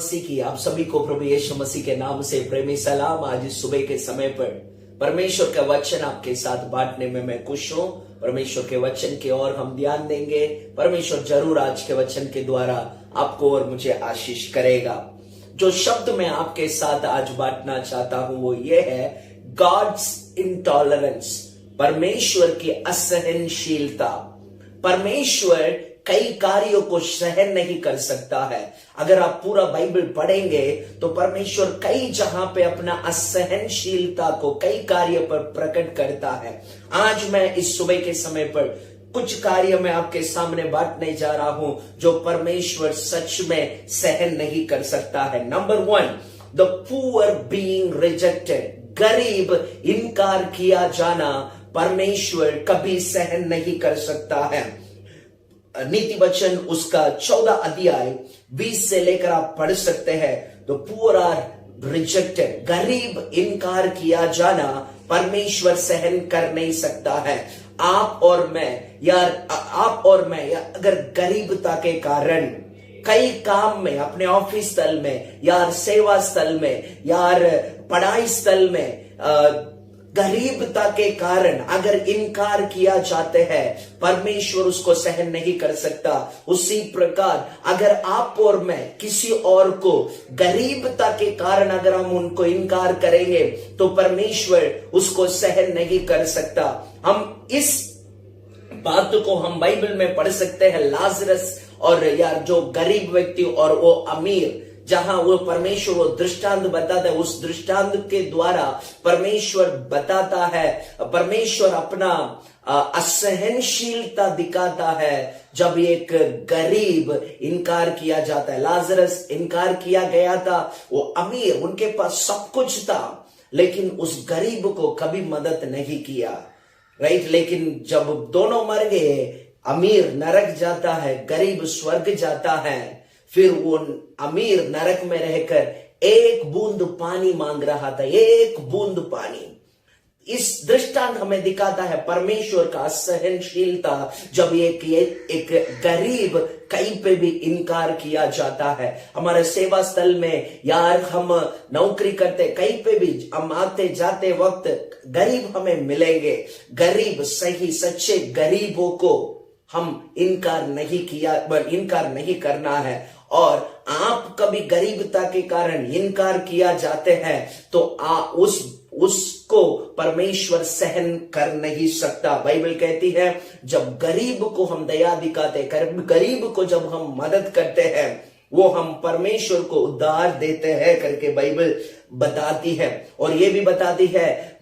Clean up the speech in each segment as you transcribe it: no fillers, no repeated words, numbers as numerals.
मसीह की आप सभी को प्रभु यीशु मसीह के नाम से प्रेमी सलाम। आज इस सुबह के समय पर परमेश्वर का वचन आपके साथ बांटने में मैं खुश हूँ। परमेश्वर के वचन की ओर हम ध्यान देंगे। परमेश्वर जरूर आज के वचन के द्वारा आपको और मुझे आशीष करेगा। जो शब्द मैं आपके साथ आज बांटना चाहता हूं वो ये है गॉड्स इंटॉलरेंस, परमेश्वर की असहनशीलता। परमेश्वर कई कार्यों को सहन नहीं कर सकता है। अगर आप पूरा बाइबल पढ़ेंगे तो परमेश्वर कई जहां पे अपना असहनशीलता को कई कार्य पर प्रकट करता है। आज मैं इस सुबह के समय पर कुछ कार्य मैं आपके सामने बांटने जा रहा हूं जो परमेश्वर सच में सहन नहीं कर सकता है। Number 1, the poor being rejected, गरीब इनकार किया जाना परमेश्वर कभी सहन नहीं कर सकता है। नीति वचन उसका 14 अध्याय 20 से लेकर आप पढ़ सकते हैं। तो पुअर आर रिजेक्टेड, गरीब इनकार किया जाना परमेश्वर सहन कर नहीं सकता है। आप और मैं अगर गरीबता के कारण कई काम में, अपने ऑफिस स्थल में या सेवा स्थल में या पढ़ाई स्थल में गरीबता के कारण अगर इनकार किया जाते हैं, परमेश्वर उसको सहन नहीं कर सकता। उसी प्रकार अगर आप और मैं किसी और को गरीबता के कारण अगर हम उनको इनकार करेंगे तो परमेश्वर उसको सहन नहीं कर सकता। हम इस बात को हम बाइबल में पढ़ सकते हैं। लाजरस और जो गरीब व्यक्ति और वो अमीर, जहां वो परमेश्वर वो दृष्टांत बताता है, उस दृष्टांत के द्वारा परमेश्वर बताता है, परमेश्वर अपना असहनशीलता दिखाता है। जब एक गरीब इनकार किया जाता है, लाजरस इनकार किया गया था, वो अमीर, उनके पास सब कुछ था, लेकिन उस गरीब को कभी मदद नहीं किया, राइट। लेकिन जब दोनों मर गए, अमीर नरक जाता है, गरीब स्वर्ग जाता है। फिर वो अमीर नरक में रहकर एक बूंद पानी मांग रहा था, एक बूंद पानी। इस दृष्टांत हमें दिखाता है परमेश्वर का सहनशीलता। जब एक गरीब कहीं पे भी इनकार किया जाता है, हमारे सेवा स्थल में यार हम नौकरी करते, कहीं पे भी हम आते जाते वक्त गरीब हमें मिलेंगे। गरीब, सही सच्चे गरीबों को हम इनकार नहीं करना है। और आप कभी गरीबता के कारण इनकार किया जाते हैं तो उसको परमेश्वर सहन कर नहीं सकता। बाइबल कहती है जब गरीब को हम दया दिखाते, गरीब को जब हम मदद करते हैं, वो हम परमेश्वर को उद्धार देते हैं करके बाइबल बताती है। और ये भी बताती है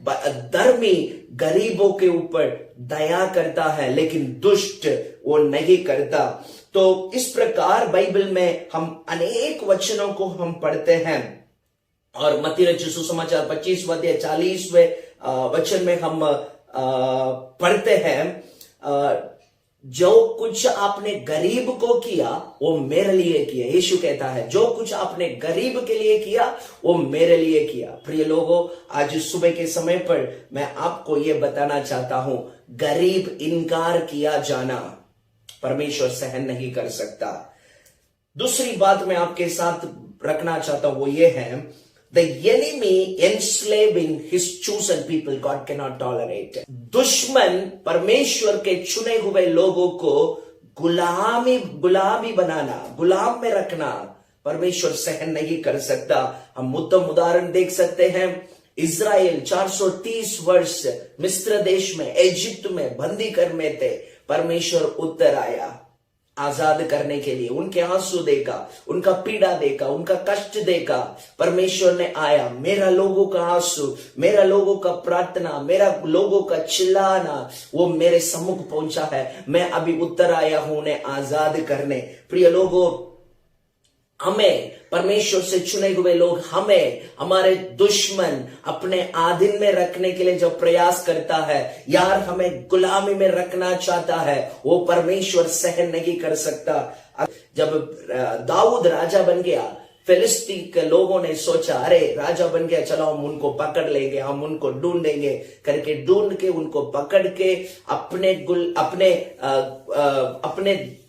धर्मी गरीबों के ऊपर दया करता है लेकिन दुष्ट वो नहीं करता। तो इस प्रकार बाइबल में हम अनेक वचनों को हम पढ़ते हैं। और मत्ती रचित सुसमाचार 25 अध्याय 40वें वचन में हम पढ़ते हैं, जो कुछ आपने गरीब को किया वो मेरे लिए किया। यीशु कहता है जो कुछ आपने गरीब के लिए किया वो मेरे लिए किया। प्रिय लोगों, आज सुबह के समय पर मैं आपको ये बताना चाहता हूं, गरीब इनकार किया जाना परमेश्वर सहन नहीं कर सकता। दूसरी बात मैं आपके साथ रखना चाहता हूं वो ये है, The enemy enslaving his chosen people, God cannot tolerate. दुश्मन परमेश्वर के चुने हुए लोगों को गुलामी बनाना, गुलाम में रखना परमेश्वर सहन नहीं कर सकता। हम उत्तम उदाहरण देख सकते हैं। इजराइल 430 वर्ष मिस्र देश में, इजिप्ट में बंदी घर में थे। परमेश्वर उत्तर आया आजाद करने के लिए, उनके आंसू देखा, उनका पीड़ा देखा, उनका कष्ट देखा। परमेश्वर ने आया, मेरा लोगों का आंसू, मेरा लोगों का प्रार्थना, मेरा लोगों का चिल्लाना वो मेरे सम्मुख पहुंचा है। मैं अभी उत्तर आया हूं उन्हें आजाद करने। प्रिय लोगों, हमें परमेश्वर से चुने हुए लोग, हमें हमारे दुश्मन अपने आधीन में रखने के लिए जब प्रयास करता है, यार हमें गुलामी में रखना चाहता है, वो परमेश्वर सहन नहीं कर सकता। जब दाऊद राजा बन गया, फिलिस्ती के लोगों ने सोचा अरे राजा बन गया, चलो हम उनको पकड़ लेंगे, हम उनको ढूंढेंगे करके ढूंढ के उनको पकड़ के अपने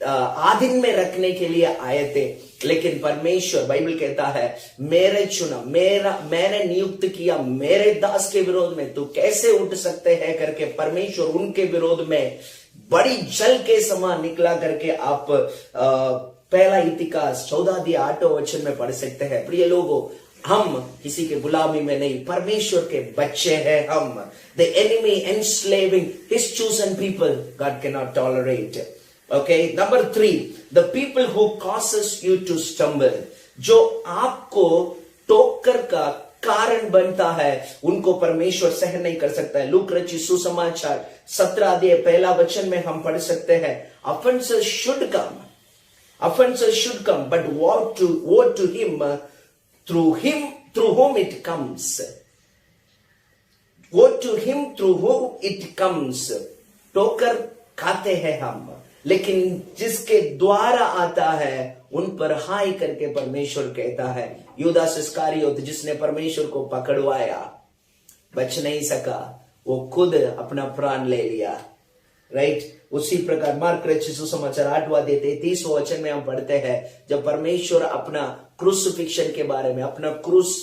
आधीन में रखने के लिए आए थे। लेकिन परमेश्वर, बाइबल कहता है, मेरे चुना, मैंने नियुक्त किया मेरे दास के विरोध में तू कैसे उठ सकते हैं करके परमेश्वर उनके विरोध में बड़ी जल के समान निकला करके आप पहला इतिहास 14:8 में पढ़ सकते हैं। प्रिय लोगों, हम किसी के गुलामी में नहीं, परमेश्वर के बच्चे हैं हम। The enemy enslaving his chosen people, God can not tolerate. Okay, number 3, the people who causes you to stumble, जो आपको टोकर का कारण बनता है, उनको परमेश्वर सहन नहीं कर सकता है। लूक रचित सुसमाचार 17:1 में हम पढ़ सकते हैं, offenses should come, but woe to him through whom it comes. Woe to him through whom it comes. ठोकर खाते हैं हम, लेकिन जिसके द्वारा आता है उन पर हाय करके परमेश्वर कहता है। यूदास इस्करियोत, जिसने परमेश्वर को पकड़वाया, बच नहीं सका, वो खुद अपना प्राण ले लिया। राइट, उसी प्रकार मार्क रचित सुसमाचार 8:33 में हम पढ़ते हैं, जब परमेश्वर अपना क्रूसिफिक्शन के बारे में, अपना क्रूस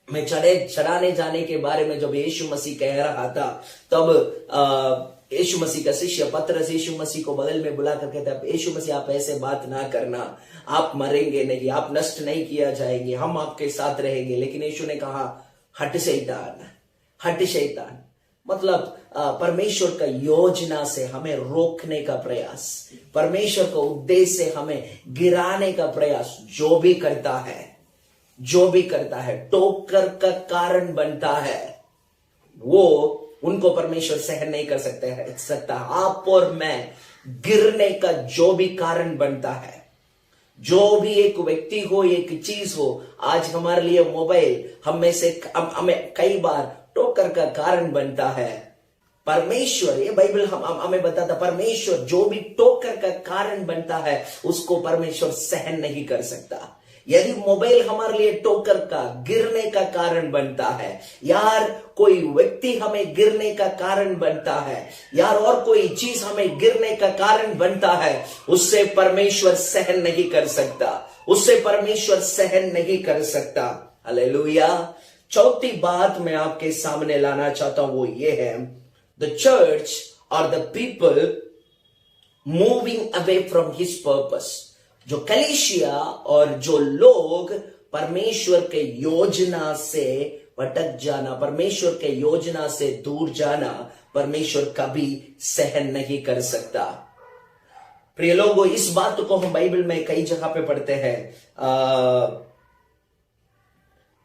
में चढ़ाने जाने के बारे में जब यीशु मसीह कह रहा था, तब यीशु मसीह का शिष्य पतरस यीशु मसीह को बगल में बुलाकर कहता है, यीशु मसीह आप ऐसे बात ना करना, आप मरेंगे नहीं, आप नष्ट नहीं किया जाएंगे, हम आपके साथ रहेंगे। लेकिन यीशु ने कहा, हट शैतान, हट शैतान। मतलब परमेश्वर का योजना से हमें रोकने का प्रयास, परमेश्वर का उद्देश्य से हमें गिराने का प्रयास जो भी करता है, टोकर का कारण बनता है, वो उनको परमेश्वर सहन नहीं कर सकता। आप और मैं गिरने का जो भी कारण बनता है, जो भी एक व्यक्ति हो, एक चीज हो, आज हमारे लिए मोबाइल हमें कई बार टोकर का कारण बनता है। परमेश्वर, ये बाइबल हमें बताता, परमेश्वर जो भी टोकर का कारण बनता है उसको परमेश्वर सहन नहीं कर सकता। यदि मोबाइल हमारे लिए टोकर का, गिरने का कारण बनता है, यार कोई व्यक्ति हमें गिरने का कारण बनता है, यार और कोई चीज हमें गिरने का कारण बनता है, उससे परमेश्वर सहन नहीं कर सकता, उससे परमेश्वर सहन नहीं कर सकता। हालेलुया। चौथी बात मैं आपके सामने लाना चाहता हूं, वो ये है, द चर्च और the people moving away from his purpose. जो कलीसिया और जो लोग परमेश्वर के योजना से भटक जाना, परमेश्वर के योजना से दूर जाना, परमेश्वर कभी सहन नहीं कर सकता। प्रिय लोगों, इस बात को हम बाइबल में कई जगह पे पढ़ते हैं।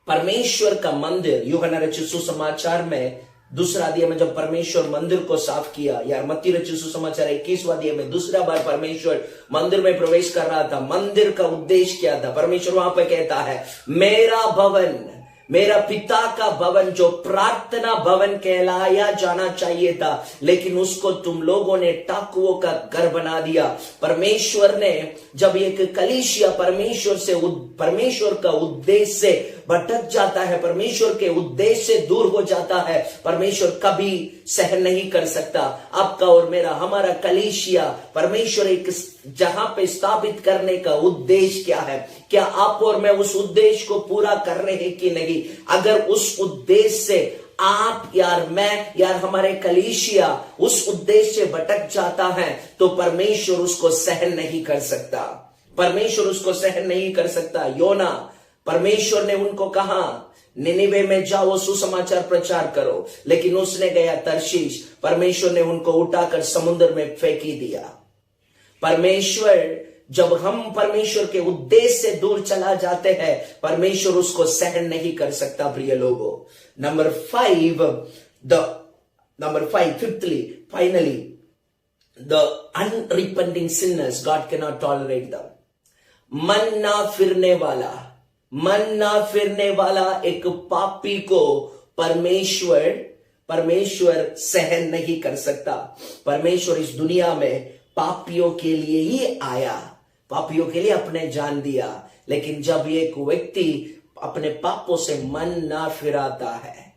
परमेश्वर का मंदिर, यूहन्ना रचित सुसमाचार में 2 अध्याय में जब परमेश्वर मंदिर को साफ किया, यार मत्ती रचित सुसमाचार 21 अध्याय में दूसरा बार परमेश्वर मंदिर में प्रवेश कर रहा था। मंदिर का उद्देश्य क्या था? परमेश्वर वहां पे कहता है, मेरा भवन, मेरा पिता का भवन जो प्रार्थना भवन कहलाया जाना चाहिए था, लेकिन उसको तुम लोगों ने टाकुओं का घर बना दिया। परमेश्वर ने जब एक कलीसिया परमेश्वर का उद्देश्य से भटक जाता है, परमेश्वर के उद्देश्य से दूर हो जाता है, परमेश्वर कभी सहन नहीं कर सकता। आपका और मेरा, हमारा कलीसिया, परमेश्वर एक जहां पे स्थापित करने का उद्देश्य क्या है? क्या आप और मैं उस उद्देश्य को पूरा कर रहे हैं कि नहीं? अगर उस उद्देश्य से आप, यार मैं, यार हमारे कलीसिया उस उद्देश्य से भटक जाता है, तो परमेश्वर उसको सहन नहीं कर सकता। परमेश्वर उसको सहन नहीं कर सकता। योना, परमेश्वर ने उनको कहा निनिवे में जाओ, सुसमाचार प्रचार करो, लेकिन उसने गया तर्शीश। परमेश्वर ने उनको उठाकर समुद्र में फेंकी दिया। परमेश्वर, जब हम परमेश्वर के उद्देश्य से दूर चला जाते हैं, परमेश्वर उसको सहन नहीं कर सकता। प्रिय लोगों, number 5, fifthly, finally, the unrepenting sinners, God can not tolerate them. मन ना फिरने वाला एक पापी को परमेश्वर सहन नहीं कर सकता। परमेश्वर इस दुनिया में पापियों के लिए ही आया, पापियों के लिए अपने जान दिया। लेकिन जब एक व्यक्ति अपने पापों से मन ना फिराता है,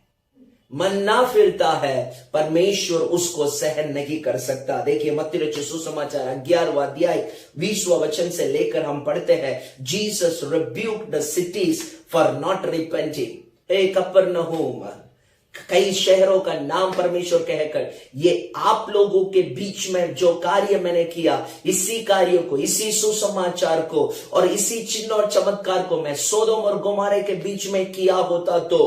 मन ना फिरता है, परमेश्वर उसको सहन नहीं कर सकता। देखिए मत्ती रचित सुसमाचार 11वां अध्याय 20वां वचन से लेकर हम पढ़ते हैं, Jesus rebuked the cities for not repenting. हे कफरनहूम, कई शहरों का नाम परमेश्वर कहकर, ये आप लोगों के बीच में जो कार्य मैंने किया, इसी कार्य को, इसी सुसमाचार को और इसी चिन्ह और चमत्कार को मैं सोदोम और गोमारे के बीच में किया होता तो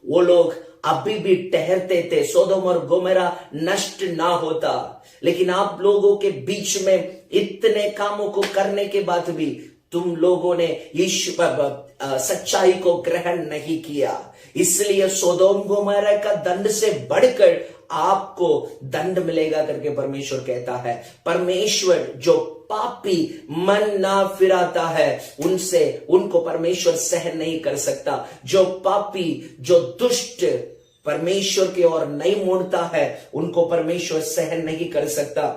वो लोग अभी भी ठहरते थे, सोदोम और गोमेरा नष्ट ना होता। लेकिन आप लोगों के बीच में इतने कामों को करने के बाद भी तुम लोगों ने सच्चाई को ग्रहण नहीं किया, इसलिए सोदोम गोमेरा का दंड से बढ़कर आपको दंड मिलेगा करके परमेश्वर कहता है। परमेश्वर जो पापी मन ना फिराता है उनको परमेश्वर सहन नहीं कर सकता। जो पापी, जो दुष्ट परमेश्वर की ओर नहीं मुड़ता है, उनको परमेश्वर सहन नहीं कर सकता।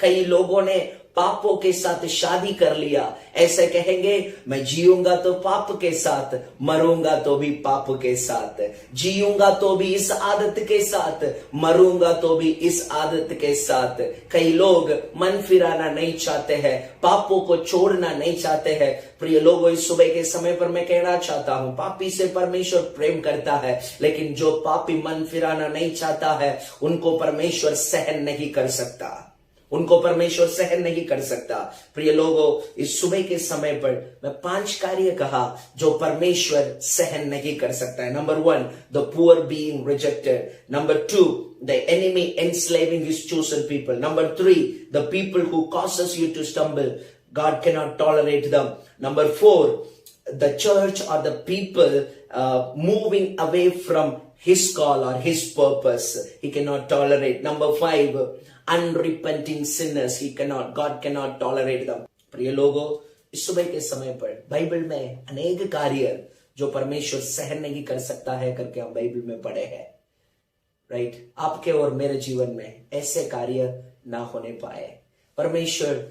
कई लोगों ने पापों के साथ शादी कर लिया, ऐसे कहेंगे मैं जीऊंगा तो पाप के साथ, मरूंगा तो भी पाप के साथ, जीऊंगा तो भी इस आदत के साथ, मरूंगा तो भी इस आदत के साथ। कई लोग मन फिराना नहीं चाहते हैं, पापों को छोड़ना नहीं चाहते हैं। प्रिय लोगों, इस सुबह के समय पर मैं कहना चाहता हूं, पापी से परमेश्वर प्रेम करता है, लेकिन जो पापी मन फिराना नहीं चाहता है उनको परमेश्वर सहन नहीं कर सकता, उनको परमेश्वर सहन नहीं कर सकता। प्रिय लोगों, इस सुबह के समय पर मैं 5 कार्य कहा जो परमेश्वर सहन नहीं कर सकता है। Number 1, the poor being rejected. Number 2, the enemy enslaving his chosen people. Number 3, the people who causes you to stumble, God cannot tolerate them. Number 4, the church or the people moving away from his call or his purpose, he cannot tolerate. Number 5, unrepenting sinners, God cannot tolerate them. प्रिय लोगों, इस सुबह के समय पर Bible में अनेक कार्य जो परमेश्वर सहन नहीं कर सकता है करके हम बाइबल में पढ़े हैं, राइट। आपके और मेरे जीवन में ऐसे कार्य ना होने पाए। परमेश्वर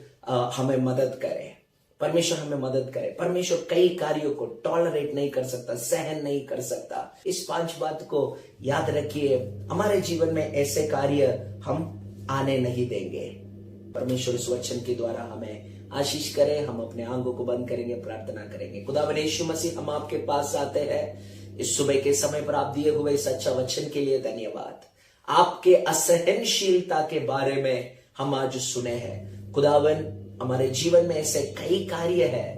हमें मदद करे, परमेश्वर हमें मदद करे। परमेश्वर कई कार्यों को टॉलरेट नहीं कर सकता, सहन नहीं कर सकता। इस 5 बात को याद रखिए, हमारे जीवन में ऐसे कार्य हम आने नहीं देंगे। परमेश्वर इस वचन के द्वारा हमें आशीष करे। हम अपने आंखों को बंद करेंगे, प्रार्थना करेंगे। खुदावंद यीशु मसीह, हम आपके पास आते हैं इस सुबह के समय पर। आप दिए हुए इस अच्छा वचन के लिए धन्यवाद। आपके असहनशीलता के बारे में हम आज सुने हैं। खुदावंद, हमारे जीवन में ऐसे कई कार्य है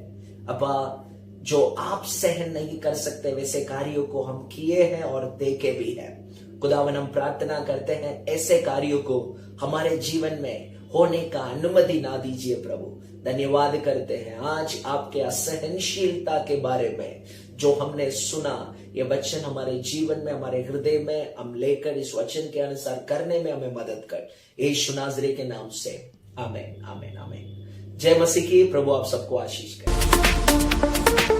अपा जो आप सहन नहीं कर सकते, वैसे कार्यों को हम किए हैं और देखे भी हैं। खुदावन, हम प्रार्थना करते हैं ऐसे कार्यों को हमारे जीवन में होने का अनुमति ना दीजिए प्रभु। धन्यवाद करते हैं आज आपके असहनशीलता के बारे में जो हमने सुना, ये वचन हमारे जीवन में, हमारे हृदय में हम लेकर इस वचन के अनुसार करने में हमें मदद कर, यीशु नाज़री के नाम से, आमीन, आमीन, आमीन। जय मसीह की। प्रभु आप सबको आशीष करे।